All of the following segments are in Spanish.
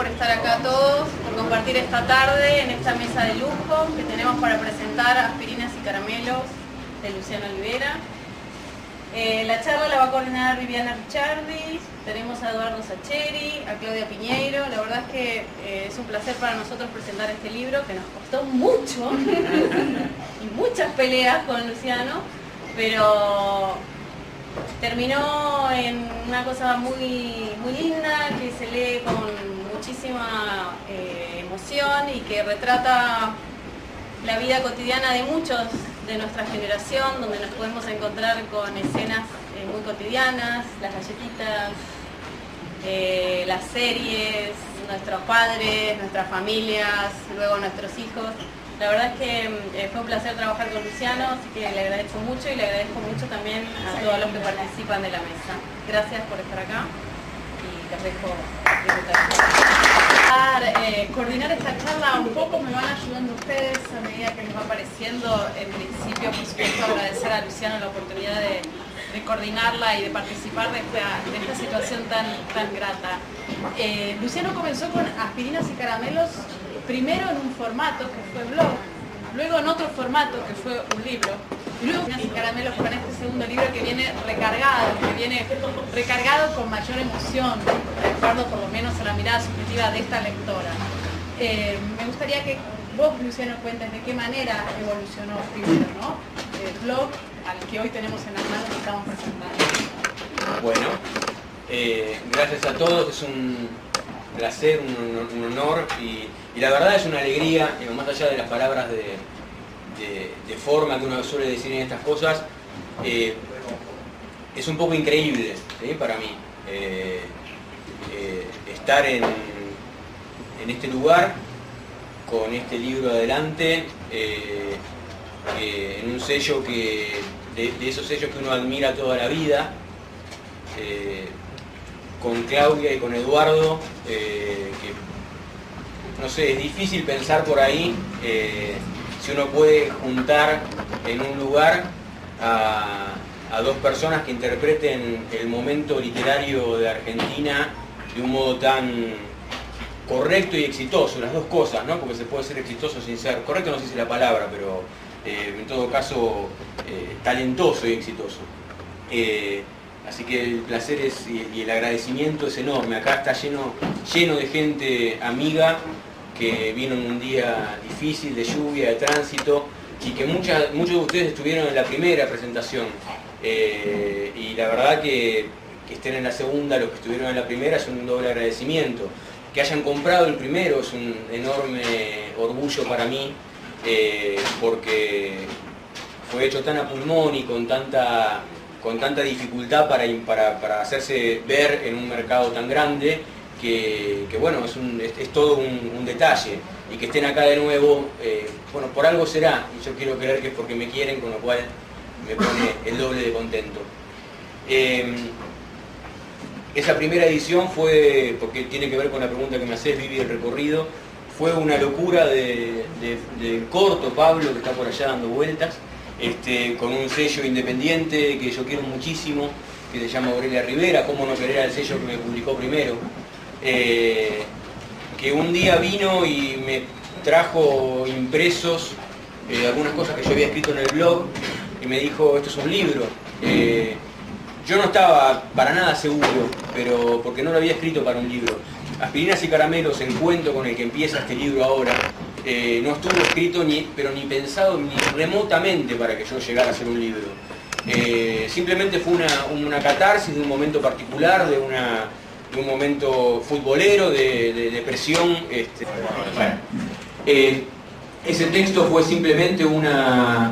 por estar acá todos, por compartir esta tarde en esta mesa de lujo que tenemos para presentar Aspirinas y Caramelos de Luciano Olivera. La charla la va a coordinar Viviana Ricciardi, tenemos a Eduardo Sacheri, a Claudia Piñeiro. La verdad es que es un placer para nosotros presentar este libro que nos costó mucho y muchas peleas con Luciano, pero terminó en una cosa muy linda, que se lee con muchísima emoción y que retrata la vida cotidiana de muchos de nuestra generación, donde nos podemos encontrar con escenas muy cotidianas, las galletitas, las series, nuestros padres, nuestras familias, luego nuestros hijos. La verdad es que fue un placer trabajar con Luciano, así que le agradezco mucho y le agradezco mucho también a todos los que participan de la mesa. Gracias por estar acá y les dejo disfrutar. Coordinar esta charla un poco me van ayudando ustedes a medida que les va apareciendo. En principio, por supuesto, agradecer a Luciano la oportunidad de coordinarla y de participar de esta situación tan grata. Luciano comenzó con Aspirinas y Caramelos, primero en un formato que fue blog, luego en otro formato que fue un libro, y luego Aspirinas y Caramelos con este segundo libro que viene recargado con mayor emoción, de acuerdo por lo menos a la mirada subjetiva de esta lectora. Me gustaría que vos, Luciano, cuentes de qué manera evolucionó primero, ¿no? El blog al que hoy tenemos en las manos y estamos presentando. Bueno, gracias a todos, es un placer, un honor y la verdad es una alegría, más allá de las palabras de forma que uno suele decir en estas cosas, es un poco increíble, ¿sí? Para mí estar en este lugar con este libro adelante, en un sello de esos sellos que uno admira toda la vida, con Claudia y con Eduardo, que no sé, es difícil pensar por ahí si uno puede juntar en un lugar a dos personas que interpreten el momento literario de Argentina de un modo tan correcto y exitoso, las dos cosas, ¿no? Porque se puede ser exitoso sin ser, correcto no sé si es la palabra, pero en todo caso talentoso y exitoso. Así que el placer y el agradecimiento es enorme. Acá está lleno de gente amiga que vino en un día difícil, de lluvia, de tránsito, y que muchos de ustedes estuvieron en la primera presentación. Y la verdad que estén en la segunda, los que estuvieron en la primera, es un doble agradecimiento. Que hayan comprado el primero es un enorme orgullo para mí, porque fue hecho tan a pulmón y con tanta dificultad para hacerse ver en un mercado tan grande, que bueno, es todo un detalle. Y que estén acá de nuevo, bueno, por algo será, y yo quiero creer que es porque me quieren, con lo cual me pone el doble de contento. Esa primera edición fue, porque tiene que ver con la pregunta que me haces, Vivi, el recorrido, fue una locura del corto Pablo, que está por allá dando vueltas, con un sello independiente que yo quiero muchísimo, que se llama Aurelia Rivera, cómo no querer al sello que me publicó primero, que un día vino y me trajo impresos algunas cosas que yo había escrito en el blog y me dijo, esto es un libro. Yo no estaba para nada seguro, pero porque no lo había escrito para un libro. Aspirinas y Caramelos, el cuento con el que empieza este libro ahora, no estuvo escrito pero ni pensado ni remotamente para que yo llegara a hacer un libro. Simplemente fue una catarsis de un momento particular, de un momento futbolero, de depresión. Ese texto fue simplemente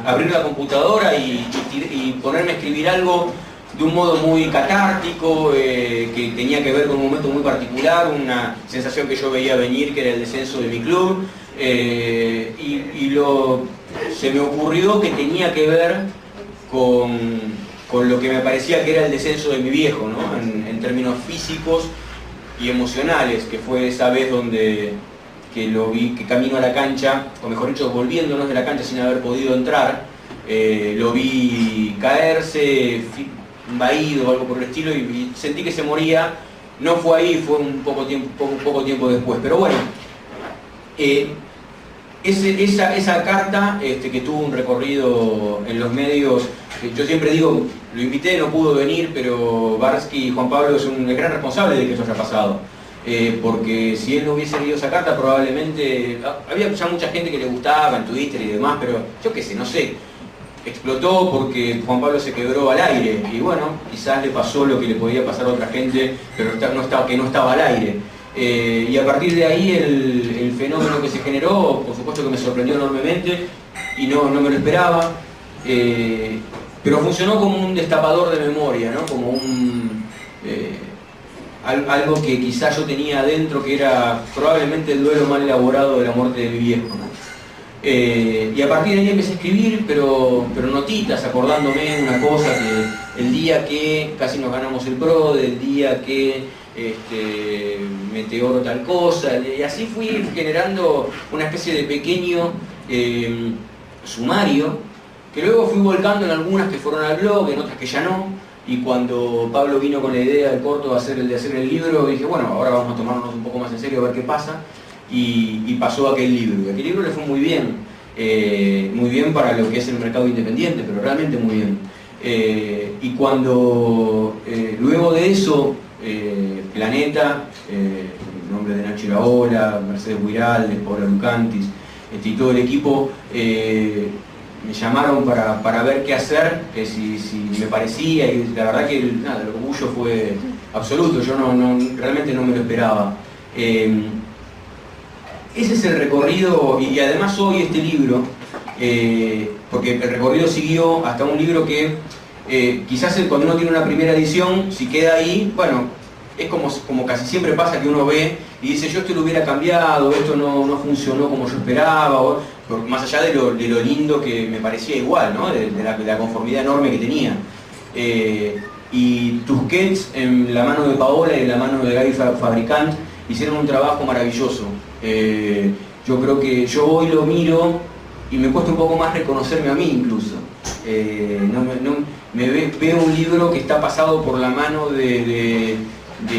abrir la computadora y ponerme a escribir algo de un modo muy catártico, que tenía que ver con un momento muy particular, una sensación que yo veía venir, que era el descenso de mi club, se me ocurrió que tenía que ver con lo que me parecía que era el descenso de mi viejo, ¿no? En términos físicos y emocionales, que fue esa vez que lo vi, que camino a la cancha, o mejor dicho, volviéndonos de la cancha sin haber podido entrar, lo vi caerse, vaído o algo por el estilo, y sentí que se moría no fue ahí, fue un poco tiempo después. Pero bueno, esa carta que tuvo un recorrido en los medios, yo siempre digo, lo invité, no pudo venir, pero Barsky y Juan Pablo es el gran responsable de que eso haya pasado. Porque si él no hubiese leído esa carta, probablemente había ya mucha gente que le gustaba en Twitter y demás, pero yo qué sé, no sé, explotó porque Juan Pablo se quebró al aire, y bueno, quizás le pasó lo que le podía pasar a otra gente, pero que no estaba al aire. Y a partir de ahí el fenómeno que se generó, por supuesto que me sorprendió enormemente y no me lo esperaba, pero funcionó como un destapador de memoria, ¿no? Como algo que quizás yo tenía adentro, que era probablemente el duelo mal elaborado de la muerte de mi viejo, ¿no? Y a partir de ahí empecé a escribir, pero notitas, acordándome una cosa, que el día que casi nos ganamos el PRO, del día que Meteoro tal cosa, y así fui generando una especie de pequeño sumario, que luego fui volcando en algunas que fueron al blog, en otras que ya no. Y cuando Pablo vino con la idea del corto de hacer el libro, dije, bueno, ahora vamos a tomarnos un poco más en serio a ver qué pasa. Y pasó aquel libro. Y aquel libro le fue muy bien para lo que es el mercado independiente, pero realmente muy bien. Y cuando luego de eso, Planeta, el nombre de Nacho Iraola, Mercedes Huiraldes, Paula Lucantis, y todo el equipo, me llamaron para ver qué hacer, que si me parecía, y la verdad que el orgullo fue absoluto, yo realmente no me lo esperaba. Ese es el recorrido, y además hoy este libro, porque el recorrido siguió hasta un libro que quizás cuando uno tiene una primera edición, si queda ahí, bueno, es como casi siempre pasa, que uno ve y dice, yo esto lo hubiera cambiado, esto no funcionó como yo esperaba, más allá de lo lindo que me parecía igual, ¿no? de la conformidad enorme que tenía. Y Tusquets, en la mano de Paola y en la mano de Gaby Fabricant, hicieron un trabajo maravilloso. Yo creo que yo hoy lo miro y me cuesta un poco más reconocerme a mí incluso. Veo un libro que está pasado por la mano de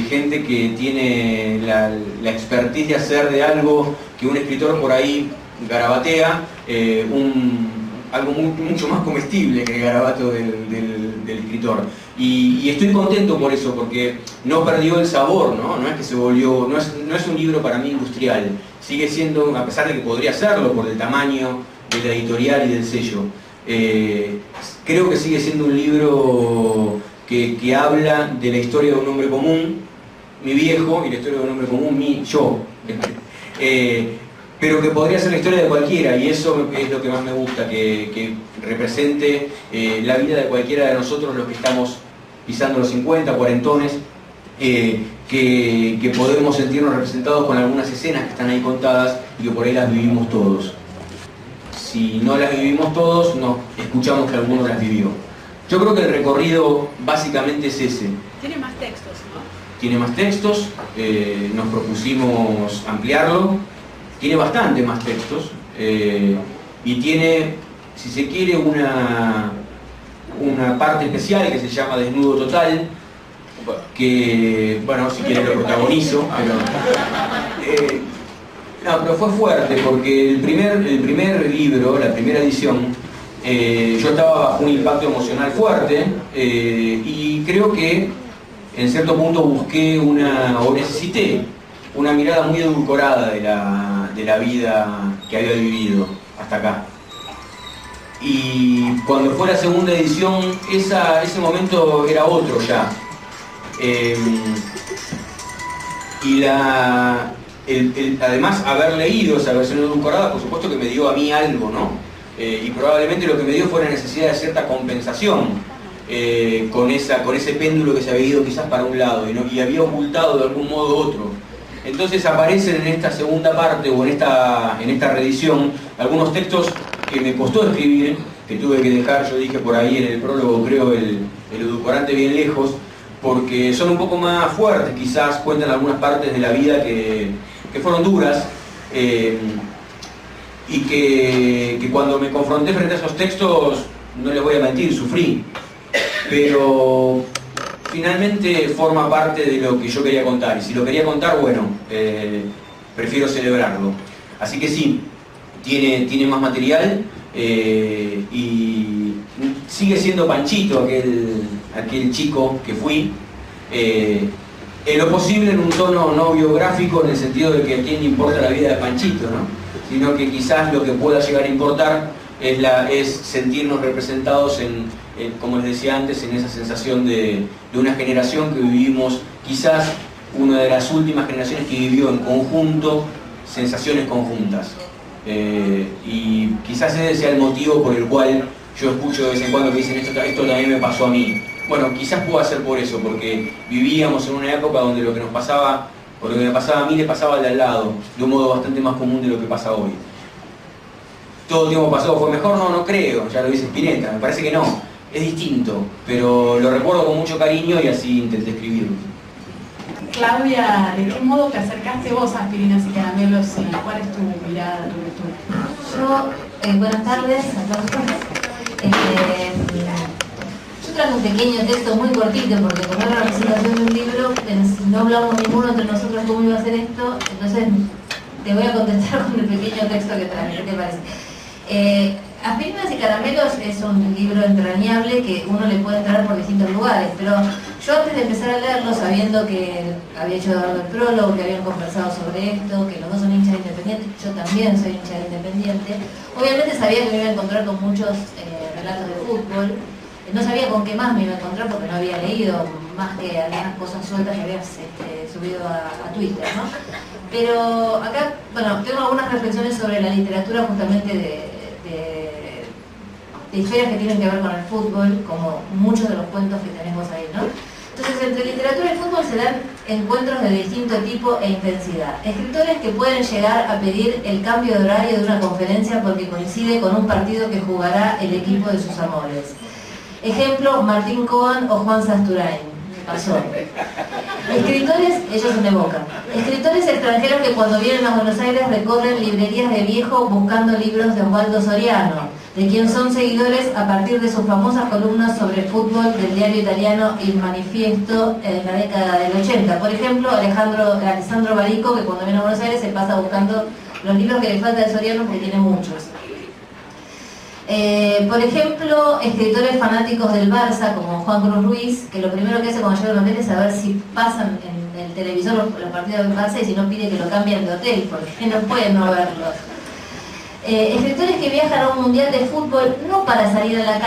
gente que tiene la expertise de hacer de algo que un escritor por ahí garabatea, algo mucho más comestible que el garabato del escritor. Y estoy contento por eso, porque no perdió el sabor, ¿no? No es que se volvió, no es un libro para mí industrial, sigue siendo, a pesar de que podría serlo por el tamaño de la editorial y del sello, creo que sigue siendo un libro que habla de la historia de un hombre común, mi viejo, y la historia de un hombre común, yo. Pero que podría ser la historia de cualquiera, y eso es lo que más me gusta, que represente la vida de cualquiera de nosotros, los que estamos pisando los 50, cuarentones, que podemos sentirnos representados con algunas escenas que están ahí contadas y que por ahí las vivimos todos. Si no las vivimos todos, no escuchamos que alguno las vivió. Yo creo que el recorrido básicamente es ese. Tiene más textos, ¿no? Tiene más textos, nos propusimos ampliarlo. Tiene bastante más textos y tiene, si se quiere, una parte especial que se llama Desnudo Total, que, bueno, si quiere lo protagonizo, pero fue fuerte porque el primer libro, la primera edición, yo estaba bajo un impacto emocional fuerte y creo que en cierto punto busqué o necesité una mirada muy edulcorada de la vida que había vivido hasta acá. Y cuando fue la segunda edición, ese momento era otro ya. Además, haber leído esa versión edulcorada, por supuesto que me dio a mí algo, ¿no? Y probablemente lo que me dio fue la necesidad de cierta compensación con ese péndulo que se había ido quizás para un lado y había ocultado de algún modo otro. Entonces aparecen en esta segunda parte o en esta reedición algunos textos que me costó escribir, que tuve que dejar, yo dije por ahí en el prólogo, creo, el edulcorante bien lejos, porque son un poco más fuertes, quizás cuentan algunas partes de la vida que fueron duras, y que cuando me confronté frente a esos textos, no les voy a mentir, sufrí. Pero finalmente forma parte de lo que yo quería contar. Y si lo quería contar, bueno, prefiero celebrarlo. Así que sí, tiene más material y sigue siendo Panchito aquel chico que fui. En lo posible en un tono no biográfico, en el sentido de que a quién le importa la vida de Panchito, ¿no? Sino que quizás lo que pueda llegar a importar es sentirnos representados como les decía antes, en esa sensación de una generación que vivimos, quizás una de las últimas generaciones que vivió en conjunto sensaciones conjuntas. Y quizás ese sea el motivo por el cual yo escucho de vez en cuando que dicen esto también me pasó a mí. Bueno, quizás pueda ser por eso, porque vivíamos en una época donde lo que nos pasaba, o lo que me pasaba a mí, le pasaba al de al lado, de un modo bastante más común de lo que pasa hoy. ¿Todo el tiempo pasado fue mejor? No, no creo, ya lo dice Spinetta, me parece que no, es distinto, pero lo recuerdo con mucho cariño y así intenté escribirlo. Claudia, ¿de qué modo te acercaste vos a Aspirinas y Caramelos y cuál es tu mirada, tu lectura? Yo, buenas tardes a todos. Yo traje un pequeño texto muy cortito porque como era la presentación de un libro, no hablamos ninguno entre nosotros cómo iba a hacer esto, entonces te voy a contestar con el pequeño texto que traje. ¿Qué te parece? Aspirinas y Caramelos es un libro entrañable que uno le puede entrar por distintos lugares, pero yo antes de empezar a leerlo, sabiendo que había hecho el prólogo, que habían conversado sobre esto, que los dos son hinchas independientes, yo también soy hincha Independiente, obviamente sabía que me iba a encontrar con muchos relatos de fútbol. No sabía con qué más me iba a encontrar porque no había leído más que algunas cosas sueltas que habías subido a Twitter, ¿no? Pero acá, bueno, tengo algunas reflexiones sobre la literatura justamente de historias que tienen que ver con el fútbol, como muchos de los cuentos que tenés vos ahí, ¿no? Entonces, entre literatura y fútbol se dan encuentros de distinto tipo e intensidad. Escritores que pueden llegar a pedir el cambio de horario de una conferencia porque coincide con un partido que jugará el equipo de sus amores. Ejemplo, Martín Coan o Juan Sasturain. Pasó. Escritores, ellos me evocan. Escritores extranjeros que cuando vienen a Buenos Aires recorren librerías de viejo buscando libros de Osvaldo Soriano, de quien son seguidores a partir de sus famosas columnas sobre fútbol del diario italiano Il Manifiesto en la década del 80. Por ejemplo, Alessandro Barico, que cuando viene a Buenos Aires se pasa buscando los libros que le falta de Soriano porque tiene muchos. Por ejemplo, escritores fanáticos del Barça, como Juan Cruz Ruiz, que lo primero que hace cuando llega al hotel es saber si pasan en el televisor los partidos del Barça y si no pide que lo cambien de hotel, porque no pueden no verlos. Escritores que viajan a un mundial de fútbol no para salir a la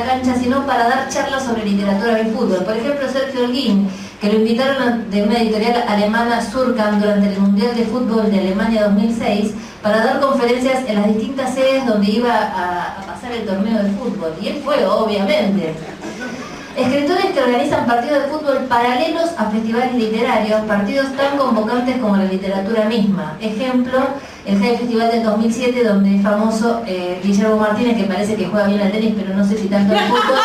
cancha, sino para dar charlas sobre literatura y fútbol. Por ejemplo, Sergio Holguín, que lo invitaron de una editorial alemana, Surkamp, durante el Mundial de Fútbol de Alemania 2006, para dar conferencias en las distintas sedes donde iba a pasar el torneo de fútbol. Y él fue, obviamente. Escritores que organizan partidos de fútbol paralelos a festivales literarios, partidos tan convocantes como la literatura misma. Ejemplo, el Jai Festival del 2007, donde es famoso Guillermo Martínez, que parece que juega bien al tenis, pero no sé si tanto al fútbol,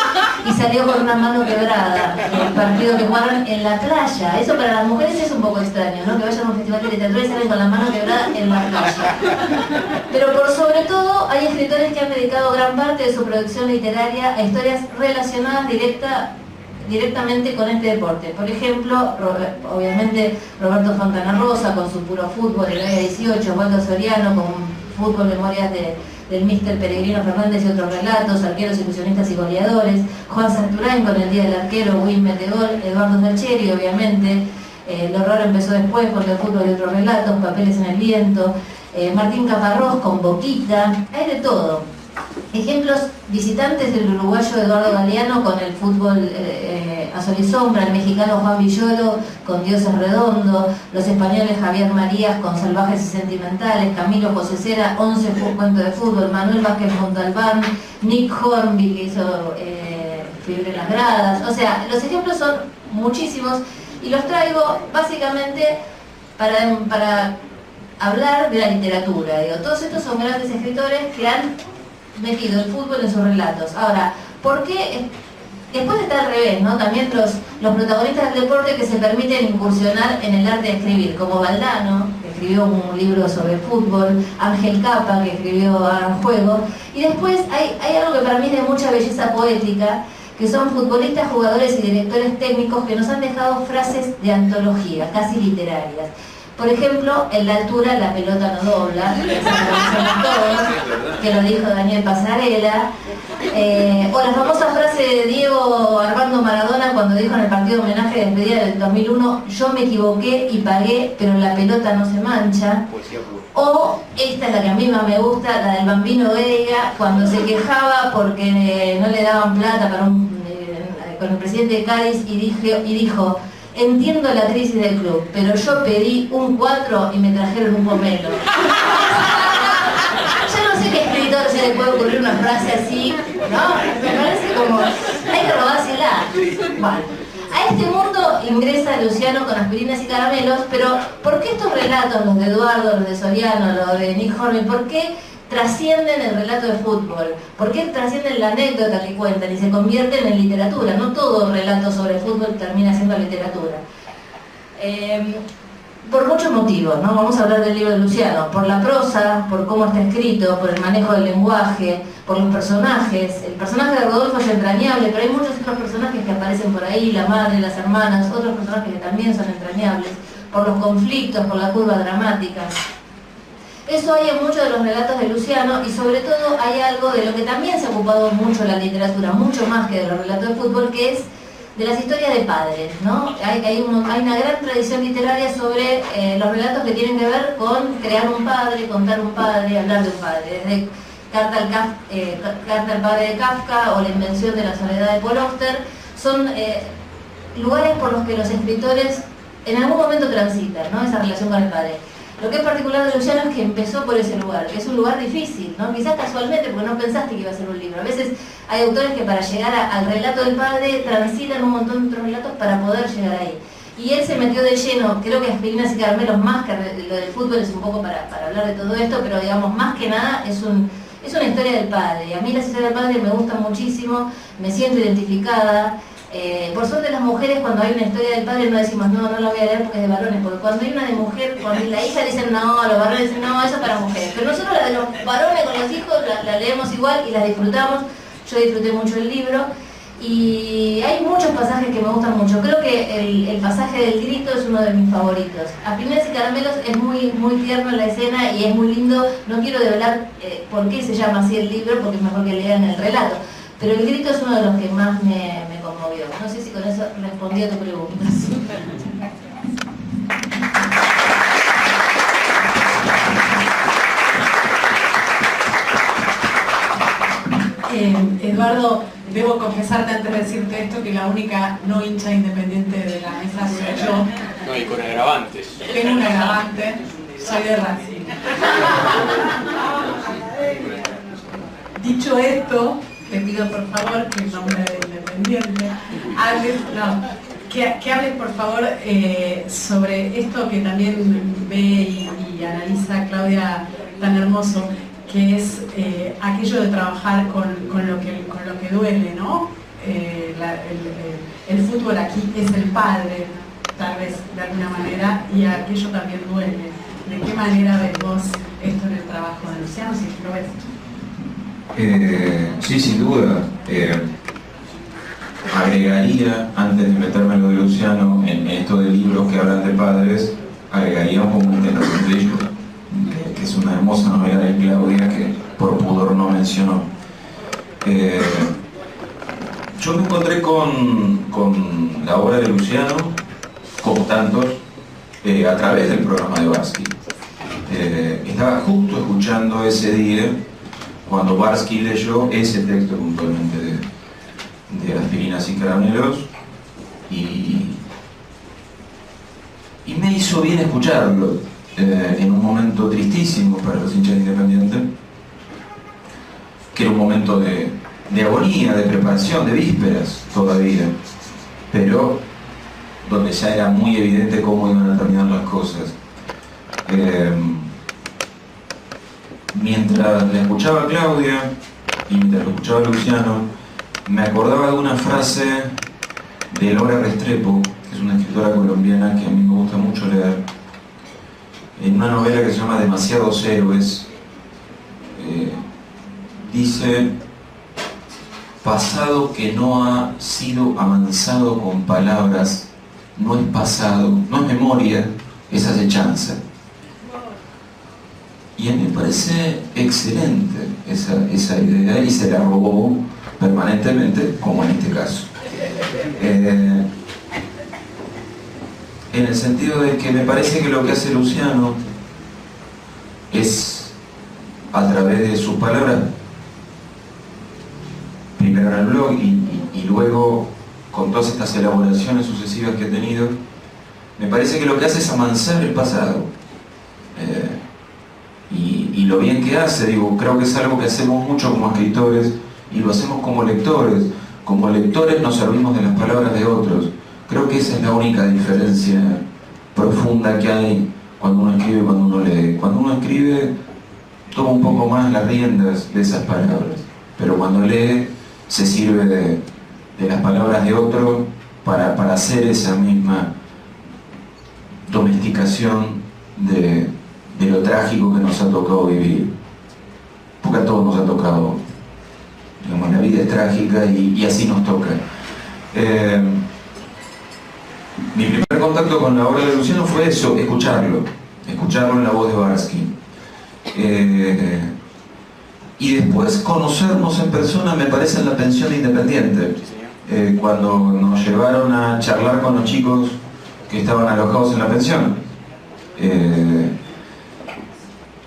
y salió con una mano quebrada en el partido que jugaron en la playa. Eso para las mujeres es un poco extraño, ¿no? Que vayan a un festival de literatura y salen con la mano quebrada en la playa. Pero por sobre todo, hay escritores que han dedicado gran parte de su producción literaria a historias relacionadas directamente con este deporte. Por ejemplo, obviamente Roberto Fontana Rosa con su Puro Fútbol, el área 18, Osvaldo Soriano con Fútbol, Memorias del Míster Peregrino Fernández y otros relatos, Arqueros, Ilusionistas y Goleadores, Juan Sasturain con El Día del Arquero, Win Metegol, Eduardo Melcheri, obviamente, Lo Raro empezó después con El Fútbol y otros relatos, Papeles en el Viento, Martín Caparrós con Boquita, hay de todo. Ejemplos visitantes del uruguayo Eduardo Galeano con El Fútbol a Sol y Sombra, el mexicano Juan Villoro con Dioses Redondo, los españoles Javier Marías con Salvajes y Sentimentales, Camilo José Cera, 11 cuentos de fútbol, Manuel Vázquez Montalbán, Nick Hornby que hizo Fiebre en las Gradas. O sea, los ejemplos son muchísimos y los traigo básicamente para hablar de la literatura. Digo, todos estos son grandes escritores que han metido el fútbol en sus relatos. Ahora, ¿por qué? Después está al revés, ¿no? También los protagonistas del deporte que se permiten incursionar en el arte de escribir, como Valdano, que escribió un libro sobre fútbol, Ángel Capa, que escribió Hagan Juego, y después hay algo que para mí es de mucha belleza poética, que son futbolistas, jugadores y directores técnicos que nos han dejado frases de antología, casi literarias. Por ejemplo, en la altura la pelota no dobla, que se menciona todos, que lo dijo Daniel Pasarela, o la famosa frase de Diego Armando Maradona cuando dijo en el partido de homenaje de despedida del 2001: yo me equivoqué y pagué, pero la pelota no se mancha. O esta es la que a mí más me gusta, la del Bambino Veiga, cuando se quejaba porque no le daban plata para con el presidente de Cádiz y dijo: entiendo la crisis del club, pero yo pedí un 4 y me trajeron un pomelo. Yo no sé qué escritor se le puede ocurrir una frase así, ¿no? Me parece como, hay que robársela. Bueno, a este mundo ingresa Luciano con aspirinas y caramelos, pero ¿por qué estos relatos, los de Eduardo, los de Soriano, los de Nick Hornby, por qué trascienden el relato de fútbol? ¿Por qué trascienden la anécdota que cuentan y se convierten en literatura? No todo relato sobre fútbol termina siendo literatura. Por muchos motivos, ¿no? Vamos a hablar del libro de Luciano. Por la prosa, por cómo está escrito, por el manejo del lenguaje, por los personajes. El personaje de Rodolfo es entrañable, pero hay muchos otros personajes que aparecen por ahí, la madre, las hermanas, otros personajes que también son entrañables, por los conflictos, por la curva dramática. Eso hay en muchos de los relatos de Luciano, y sobre todo hay algo de lo que también se ha ocupado mucho la literatura, mucho más que de los relatos de fútbol, que es de las historias de padres, ¿no? Hay una gran tradición literaria sobre los relatos que tienen que ver con crear un padre, contar un padre, hablar de un padre. Desde Carta al padre de Kafka o La invención de la soledad de Paul Auster, son lugares por los que los escritores en algún momento transitan, ¿no? Esa relación con el padre. Lo que es particular de Luciano es que empezó por ese lugar, que es un lugar difícil, ¿no? Quizás casualmente, porque no pensaste que iba a ser un libro. A veces hay autores que para llegar al relato del padre transitan un montón de otros relatos para poder llegar ahí. Y él se metió de lleno, creo que Aspirinas y Caramelos, más que lo del fútbol, es un poco para hablar de todo esto, pero digamos, más que nada es una historia del padre. Y a mí las historias del padre me gustan muchísimo, me siento identificada. Por suerte las mujeres, cuando hay una historia del padre, no decimos no la voy a leer porque es de varones, porque cuando hay una de mujer, cuando la hija dicen no, los varones dicen no, eso es para mujeres, pero nosotros la de los varones con los hijos la leemos igual y la disfrutamos. Yo disfruté mucho el libro y hay muchos pasajes que me gustan mucho. Creo que el pasaje del grito es uno de mis favoritos. Aspirinas y Caramelos es muy tierno en la escena y es muy lindo. No quiero develar por qué se llama así el libro, porque es mejor que lean el relato. Pero el grito es uno de los que más me conmovió. No sé si con eso respondí a tu pregunta. Eduardo, debo confesarte antes de decirte esto que la única no hincha independiente de la mesa soy yo. No, y con agravantes. Tengo un agravante, soy de Racing. Dicho esto, te pido por favor que en nombre de Independiente que hables por favor sobre esto que también ve y analiza Claudia tan hermoso, que es aquello de trabajar con lo que duele, ¿no? El fútbol aquí es el padre, tal vez de alguna manera, y aquello también duele. ¿De qué manera ves vos esto en el trabajo de Luciano, si lo ves? Sí, sin duda. Agregaría, antes de meterme en lo de Luciano, en esto de libros que hablan de padres, agregaría un poco de ello, que es una hermosa novela de Claudia que por pudor no mencionó. Yo me encontré con la obra de Luciano, como tantos, a través del programa de Barsky. Estaba justo escuchando ese día cuando Barsky leyó ese texto puntualmente de Aspirinas y Caramelos, y me hizo bien escucharlo en un momento tristísimo para los hinchas Independientes, que era un momento de agonía, de preparación, de vísperas todavía, pero donde ya era muy evidente cómo iban a terminar las cosas. Mientras le escuchaba a Claudia y mientras le escuchaba a Luciano, me acordaba de una frase de Laura Restrepo, que es una escritora colombiana que a mí me gusta mucho leer, en una novela que se llama Demasiados héroes. Dice: pasado que no ha sido amansado con palabras no es pasado, no es memoria, es acechanza. Y a mí me parece excelente esa idea y se la robó permanentemente, como en este caso. En el sentido de que me parece que lo que hace Luciano es, a través de sus palabras, primero en el blog y luego con todas estas elaboraciones sucesivas que ha tenido, me parece que lo que hace es amansar el pasado. Y lo bien que hace, digo, creo que es algo que hacemos mucho como escritores y lo hacemos como lectores. Como lectores nos servimos de las palabras de otros. Creo que esa es la única diferencia profunda que hay cuando uno escribe y cuando uno lee. Cuando uno escribe, toma un poco más las riendas de esas palabras, pero cuando lee se sirve de las palabras de otro para hacer esa misma domesticación de lo trágico que nos ha tocado vivir, porque a todos nos ha tocado, digamos, la vida es trágica y así nos toca. Mi primer contacto con la obra de Luciano fue eso, escucharlo en la voz de Barsky, y después conocernos en persona, me parece, en la pensión Independiente, cuando nos llevaron a charlar con los chicos que estaban alojados en la pensión.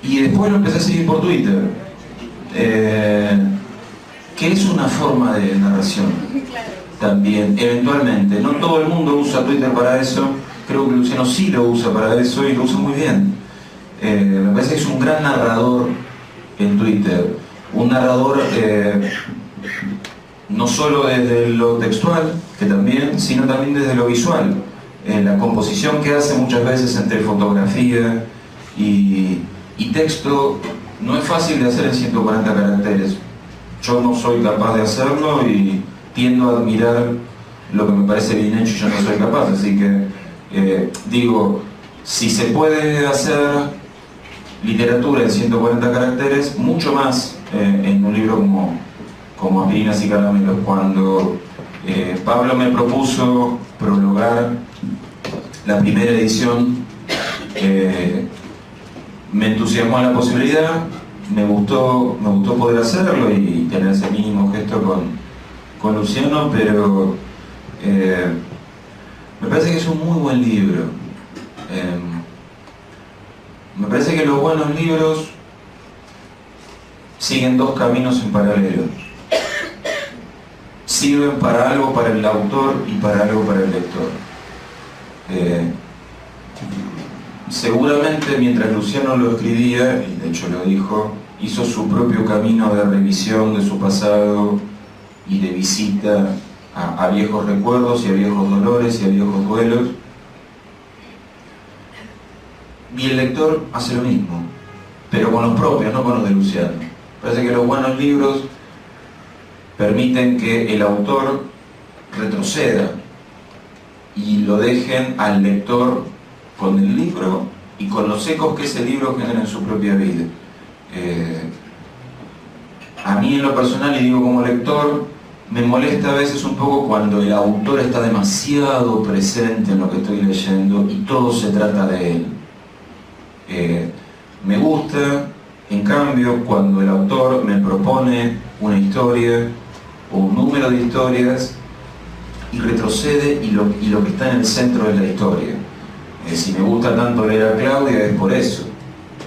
Y después lo empecé a seguir por Twitter, que es una forma de narración también, eventualmente. No todo el mundo usa Twitter para eso, creo que Luciano sí lo usa para eso y lo usa muy bien. Me parece que es un gran narrador en Twitter, un narrador no solo desde lo textual, que también, sino también desde lo visual. La composición que hace muchas veces entre fotografía y texto no es fácil de hacer en 140 caracteres. Yo no soy capaz de hacerlo y tiendo a admirar lo que me parece bien hecho y yo no soy capaz. Así que digo, si se puede hacer literatura en 140 caracteres, mucho más en un libro como Aspirinas y Caramelos. Cuando Pablo me propuso prologar la primera edición, me entusiasmó la posibilidad, me gustó poder hacerlo y tener ese mínimo gesto con Luciano, pero me parece que es un muy buen libro. Me parece que los buenos libros siguen dos caminos en paralelo. Sirven para algo para el autor y para algo para el lector. Seguramente mientras Luciano lo escribía, y de hecho lo dijo, hizo su propio camino de revisión de su pasado y de visita a viejos recuerdos y a viejos dolores y a viejos duelos. Y el lector hace lo mismo, pero con los propios, no con los de Luciano. Parece que los buenos libros permiten que el autor retroceda y lo dejen al lector con el libro y con los ecos que ese libro genera en su propia vida. A mí en lo personal, y digo como lector, me molesta a veces un poco cuando el autor está demasiado presente en lo que estoy leyendo y todo se trata de él. Me gusta, en cambio, cuando el autor me propone una historia o un número de historias y retrocede y lo que está en el centro de la historia. Si me gusta tanto leer a Claudia es por eso,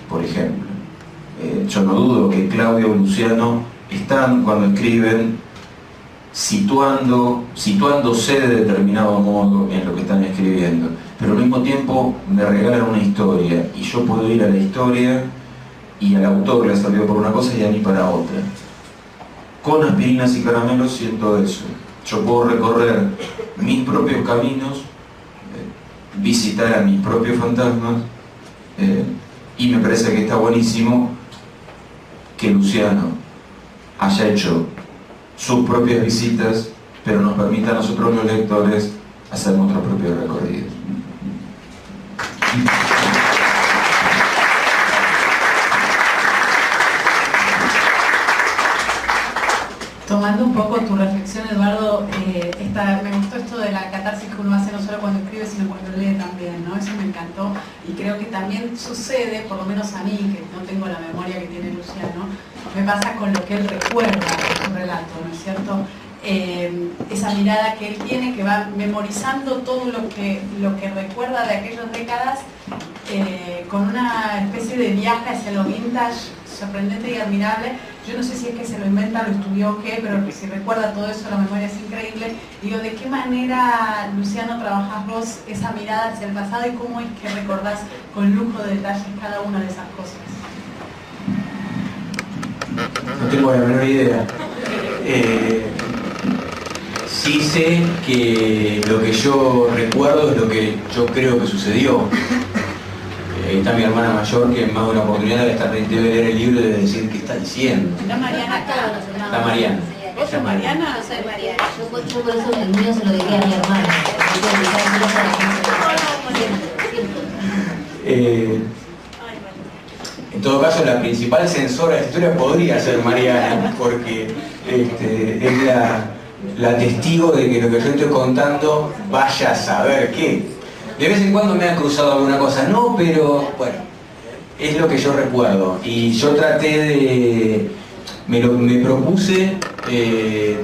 por ejemplo. Yo no dudo que Claudia o Luciano están, cuando escriben, situándose de determinado modo en lo que están escribiendo, pero al mismo tiempo me regalan una historia y yo puedo ir a la historia y al autor le ha salido por una cosa y a mí para otra. Con Aspirinas y Caramelos siento eso. Yo puedo recorrer mis propios caminos, visitar a mis propios fantasmas, y me parece que está buenísimo que Luciano haya hecho sus propias visitas, pero nos permita a nosotros los lectores hacer nuestros propios recorridos. Tomando un poco tu reflexión, Eduardo. Me gustó esto de la catarsis que uno hace no solo cuando escribe, sino cuando lee también, ¿no? Eso me encantó y creo que también sucede, por lo menos a mí, que no tengo la memoria que tiene Luciano, me pasa con lo que él recuerda de su relato, ¿no es cierto? Esa mirada que él tiene, que va memorizando todo lo que recuerda de aquellas décadas, con una especie de viaje hacia lo vintage sorprendente y admirable. Yo no sé si es que se lo inventa, lo estudió o qué, pero si recuerda todo eso, la memoria es increíble. Digo, ¿de qué manera, Luciano, trabajás vos esa mirada hacia el pasado y cómo es que recordás con lujo de detalles cada una de esas cosas? No tengo la menor idea. Sí sé que lo que yo recuerdo es lo que yo creo que sucedió. Está mi hermana mayor, que en más de una oportunidad debe leer el libro y debe decir qué está diciendo. ¿Está Mariana acá? Está Mariana. ¿Vos sos Mariana? Yo soy Mariana. Yo por eso el mío se lo diría a mi hermana. En todo caso, la principal censora de esta historia podría ser Mariana, porque es la testigo de que lo que yo estoy contando vaya a saber qué. De vez en cuando me ha cruzado alguna cosa, no, pero bueno, es lo que yo recuerdo. Y yo traté de... Me propuse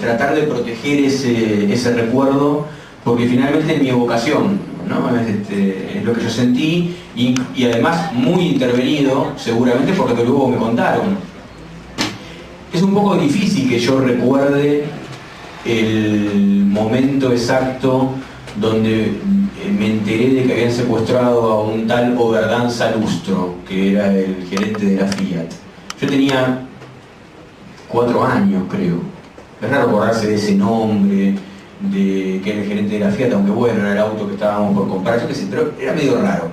tratar de proteger ese recuerdo, porque finalmente es mi vocación, ¿no? Es lo que yo sentí y además muy intervenido, seguramente por lo que luego me contaron. Es un poco difícil que yo recuerde el momento exacto donde me enteré de que habían secuestrado a un tal Oberdanza Lustro, que era el gerente de la Fiat. Yo tenía 4 años, creo. Es raro acordarse de ese nombre, de que era el gerente de la Fiat, aunque bueno, era el auto que estábamos por comprar, yo qué sé, pero era medio raro.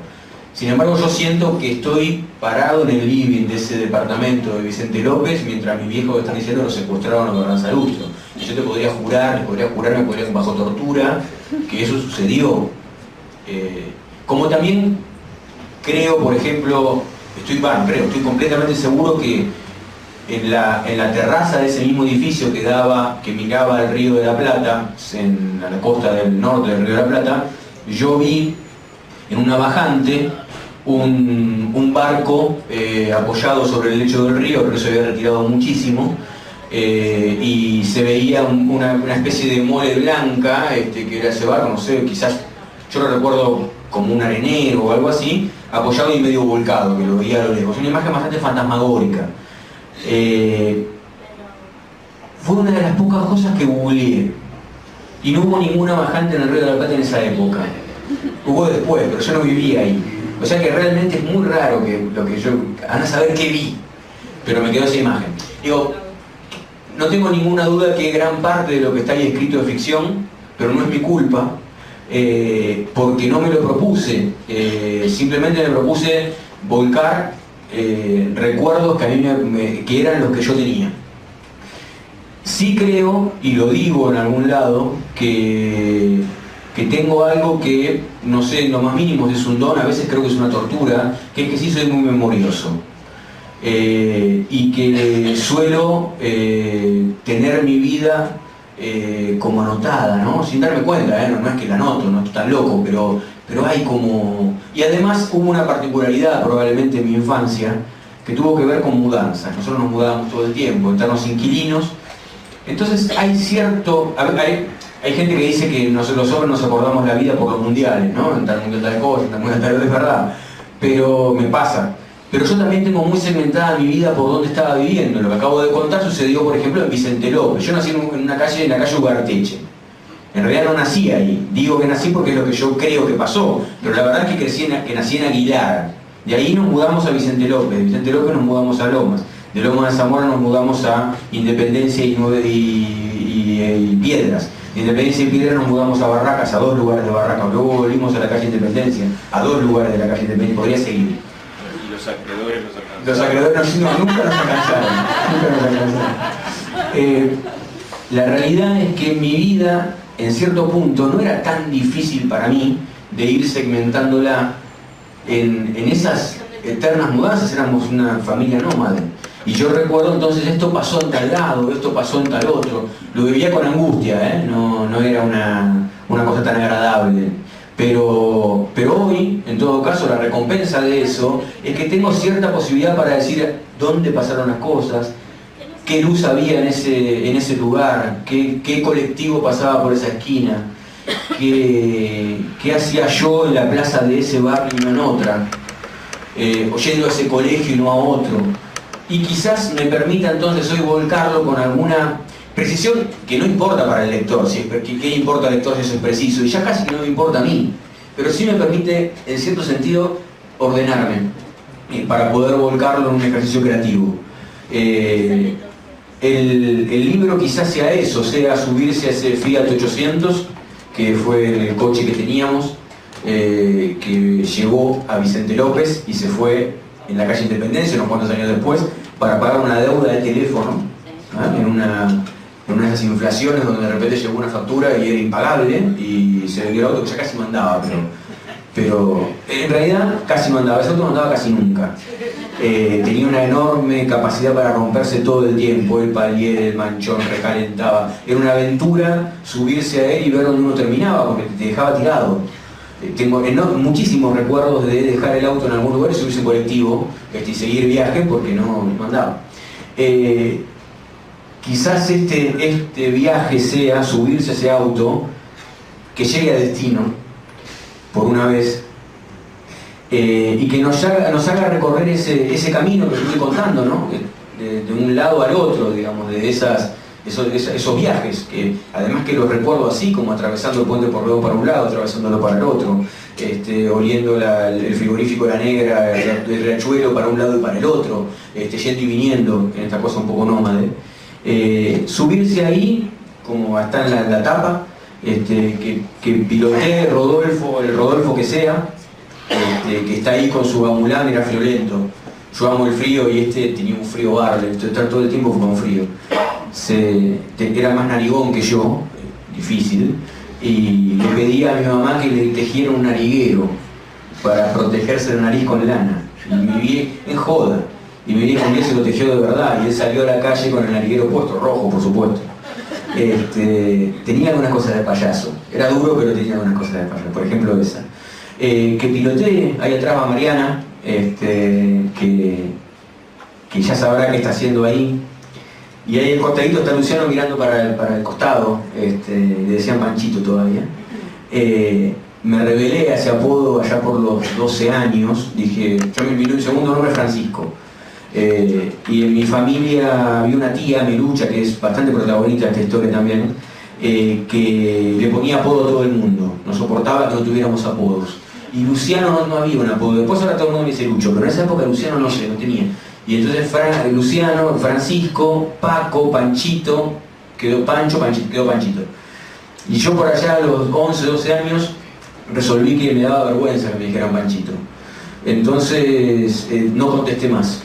Sin embargo, yo siento que estoy parado en el living de ese departamento de Vicente López, mientras mis viejos están diciendo lo secuestraron a Oberdanza Lustro. Y yo te podría jurar, bajo tortura, que eso sucedió. Como también creo, por ejemplo, estoy completamente seguro que en la terraza de ese mismo edificio que miraba al Río de la Plata, a la costa del norte del Río de la Plata, yo vi en una bajante un barco apoyado sobre el lecho del río, pero se había retirado muchísimo, y se veía una especie de mole blanca, que era ese barco, no sé, quizás yo lo recuerdo como un arenero o algo así, apoyado y medio volcado, que lo veía a lo lejos. Una imagen bastante fantasmagórica. Fue una de las pocas cosas que googleé. Y no hubo ninguna bajante en el Río de la Plata en esa época. Hubo después, pero yo no vivía ahí. O sea que realmente es muy raro que lo que yo... Anda a saber qué vi, pero me quedó esa imagen. Digo, no tengo ninguna duda que gran parte de lo que está ahí escrito es ficción, pero no es mi culpa. Porque no me lo propuse, simplemente me propuse volcar recuerdos que a mí que eran los que yo tenía. Sí creo, y lo digo en algún lado, que tengo algo que, no sé, en lo más mínimo es un don, a veces creo que es una tortura, que es que sí soy muy memorioso. Y que suelo tener mi vida como anotada, ¿no? Sin darme cuenta, no es que la anoto, no estoy tan loco, pero hay como... Y además hubo una particularidad probablemente en mi infancia que tuvo que ver con mudanzas. Nosotros nos mudábamos todo el tiempo, estábamos inquilinos. Entonces hay cierto... Hay gente que dice que los hombres nos acordamos la vida por los mundiales, ¿no? En tal mundial tal cosa, en tal mundial tal, es verdad. Pero me pasa. Pero yo también tengo muy segmentada mi vida por dónde estaba viviendo. Lo que acabo de contar sucedió, por ejemplo, en Vicente López. Yo nací en la calle Ugarteche. En realidad no nací ahí. Digo que nací porque es lo que yo creo que pasó. Pero la verdad es que nací en Aguilar. De ahí nos mudamos a Vicente López. De Vicente López nos mudamos a Lomas. De Lomas de Zamora nos mudamos a Independencia y Piedras. De Independencia y Piedras nos mudamos a Barracas, a 2 lugares de Barracas. Luego volvimos a la calle Independencia, a 2 lugares de la calle Independencia. Podría seguir. Los acreedores los alcanzaron. Los acreedores nunca nos alcanzaron. La realidad es que mi vida, en cierto punto, no era tan difícil para mí de ir segmentándola en esas eternas mudanzas. Éramos una familia nómade. Y yo recuerdo entonces, esto pasó en tal lado, esto pasó en tal otro. Lo vivía con angustia, no era una cosa tan agradable. Pero hoy, en todo caso, la recompensa de eso es que tengo cierta posibilidad para decir dónde pasaron las cosas, qué luz había en ese lugar, qué colectivo pasaba por esa esquina, qué hacía yo en la plaza de ese barrio y no en otra, o yendo a ese colegio y no a otro. Y quizás me permita entonces hoy volcarlo con alguna precisión que no importa para el lector, ¿qué importa al lector si eso es preciso? Y ya casi que no me importa a mí, pero sí me permite, en cierto sentido, ordenarme para poder volcarlo en un ejercicio creativo. El libro quizás sea eso, sea subirse a ese Fiat 800, que fue el coche que teníamos, que llegó a Vicente López y se fue en la calle Independencia unos cuantos años después para pagar una deuda de teléfono, en una de esas inflaciones donde de repente llegó una factura y era impagable y se vendió el auto que ya casi no andaba, pero en realidad casi no andaba, ese auto no andaba casi nunca. Tenía una enorme capacidad para romperse todo el tiempo, el palier, el manchón, recalentaba. Era una aventura subirse a él y ver dónde uno terminaba porque te dejaba tirado. Tengo muchísimos recuerdos de dejar el auto en algún lugar y subirse en colectivo y seguir viaje porque no andaba. Quizás este viaje sea subirse a ese auto, que llegue a destino, por una vez, y que nos haga recorrer ese camino que estoy contando, ¿no? De un lado al otro, digamos, de esos viajes, que además que los recuerdo así, como atravesando el puente por luego para un lado, atravesándolo para el otro, oliendo el frigorífico de la Negra, el riachuelo para un lado y para el otro, yendo y viniendo, en esta cosa un poco nómade. Subirse ahí, como está en la tapa, que pilotee Rodolfo, el Rodolfo que sea, que está ahí con su Gamulán, era friolento. Yo amo el frío y tenía un frío bárbaro, estar todo el tiempo con frío. Era más narigón que yo, difícil, y le pedía a mi mamá que le tejiera un nariguero para protegerse la nariz con lana. Y me vi en joda. Y mi viejo un día se lo tejió de verdad y él salió a la calle con el nariguero puesto, rojo por supuesto. Tenía algunas cosas de payaso, era duro pero tenía algunas cosas de payaso, por ejemplo esa. Que piloteé, ahí atrás va Mariana, que ya sabrá qué está haciendo ahí. Y ahí al costadito está Luciano mirando para el costado, le decían Panchito todavía. Me revelé a ese apodo allá por los 12 años, dije, yo mi segundo nombre es Francisco. Y en mi familia había una tía, Melucha, que es bastante protagonista de esta historia también, que le ponía apodo a todo el mundo, no soportaba que no tuviéramos apodos. Y Luciano no había un apodo, después ahora todo el mundo me dice Lucho, pero en esa época Luciano no tenía. Y entonces Luciano, Francisco, Paco, Panchito, quedó Pancho, quedó Panchito. Y yo por allá a los 11, 12 años resolví que me daba vergüenza que me dijeran Panchito. Entonces no contesté más.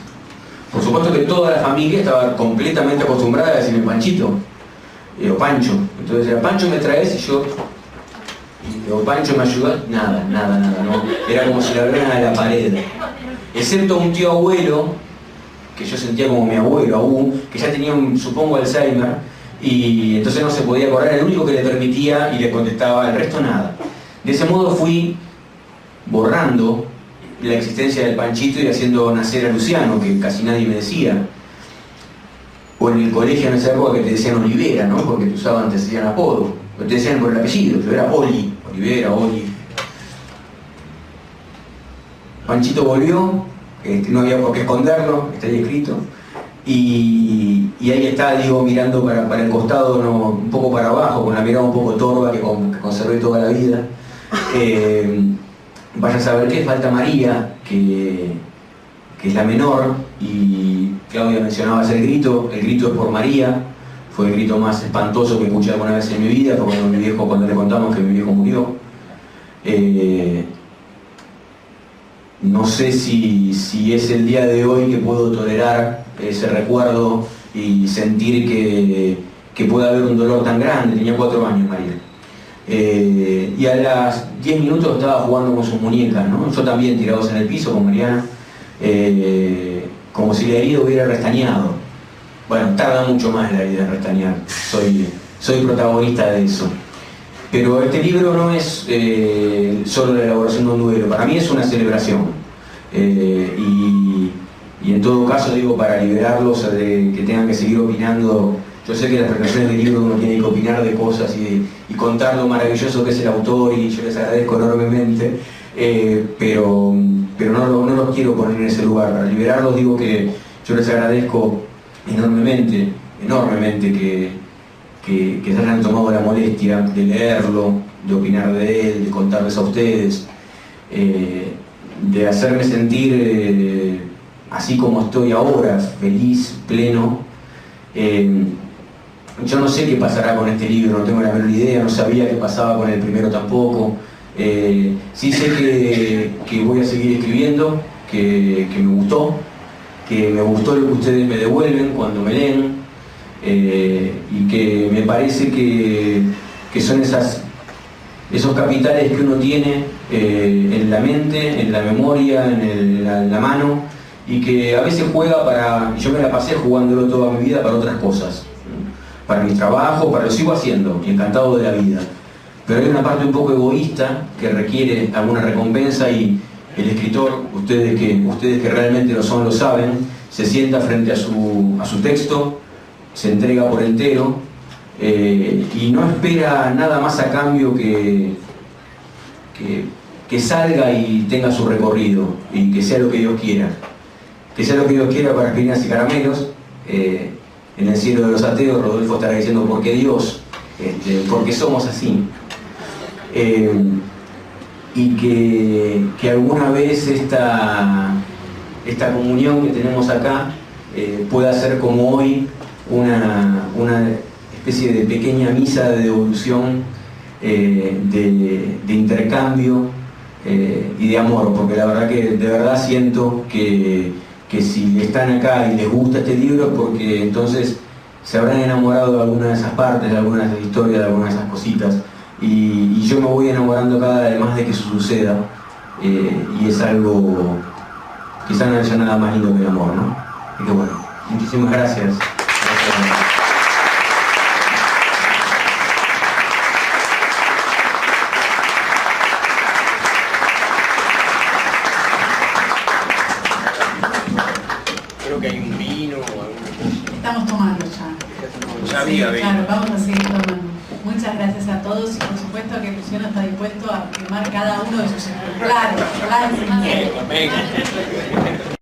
Por supuesto que toda la familia estaba completamente acostumbrada a decirme Panchito, o Pancho. Entonces era Pancho me traes y yo, o Pancho me ayuda, nada, no. Era como si la abrieran a la pared. Excepto un tío abuelo, que yo sentía como mi abuelo aún, que ya tenía supongo Alzheimer, y entonces no se podía acordar, era el único que le permitía y le contestaba, el resto nada. De ese modo fui borrando la existencia del Panchito y haciendo nacer a Luciano, que casi nadie me decía. O en el colegio en esa época que te decían Olivera, ¿no? Porque te usaban, te decían apodo, te decían por el apellido, pero era Oli, Olivera, Oli. Panchito volvió, no había por qué esconderlo, está ahí escrito. Y ahí está, digo, mirando para el costado, no, un poco para abajo, con la mirada un poco torva que conservé toda la vida. Vaya a saber qué, falta María, que es la menor, y Claudia mencionaba el grito es por María, fue el grito más espantoso que escuché alguna vez en mi vida, porque cuando le contamos que mi viejo murió. No sé si es el día de hoy que puedo tolerar ese recuerdo y sentir que puede haber un dolor tan grande. Tenía 4 años María. Y a las 10 minutos estaba jugando con sus muñecas, ¿no? Yo también tirados en el piso con Mariana, como si la herida hubiera restañado. Bueno, tarda mucho más la herida en restañar, soy protagonista de eso. Pero este libro no es solo la elaboración de un duelo, para mí es una celebración. Y en todo caso digo, para liberarlos de que tengan que seguir opinando. Yo sé que las presentaciones del libro uno tiene que opinar de cosas y contar lo maravilloso que es el autor, y yo les agradezco enormemente, pero no los quiero poner en ese lugar. Para liberarlos digo que yo les agradezco enormemente que se hayan tomado la molestia de leerlo, de opinar de él, de contarles a ustedes, de hacerme sentir así como estoy ahora, feliz, pleno. Yo no sé qué pasará con este libro, no tengo la menor idea, no sabía qué pasaba con el primero tampoco. Sí sé que voy a seguir escribiendo, que me gustó lo que ustedes me devuelven cuando me leen, y que me parece que son esos capitales que uno tiene en la mente, en la memoria, en la mano, y que a veces juega yo me la pasé jugándolo toda mi vida para otras cosas, para mi trabajo, lo sigo haciendo, y encantado de la vida. Pero hay una parte un poco egoísta que requiere alguna recompensa, y el escritor, ustedes que realmente lo son, lo saben, se sienta frente a su texto, se entrega por entero, y no espera nada más a cambio que salga y tenga su recorrido, y que sea lo que Dios quiera. Que sea lo que Dios quiera para Aspirinas y Caramelos. En el cielo de los ateos, Rodolfo estará diciendo, ¿por qué Dios? Porque somos así. Y que alguna vez esta comunión que tenemos acá pueda ser como hoy una especie de pequeña misa de devolución, de intercambio y de amor, porque la verdad que de verdad siento que si están acá y les gusta este libro es porque entonces se habrán enamorado de alguna de esas partes, de algunas de esas historias, de algunas de esas cositas, y yo me voy enamorando cada vez más de que eso suceda, y es algo, quizá no haya nada más lindo que el amor, ¿no? Y que bueno, muchísimas gracias. Creo que hay un vino o alguna cosa. Estamos tomando ya. Ya había vino. Claro, vamos a seguir tomando. Muchas gracias a todos, y por supuesto que Luciano está dispuesto a firmar cada uno de sus ejemplares. Venga.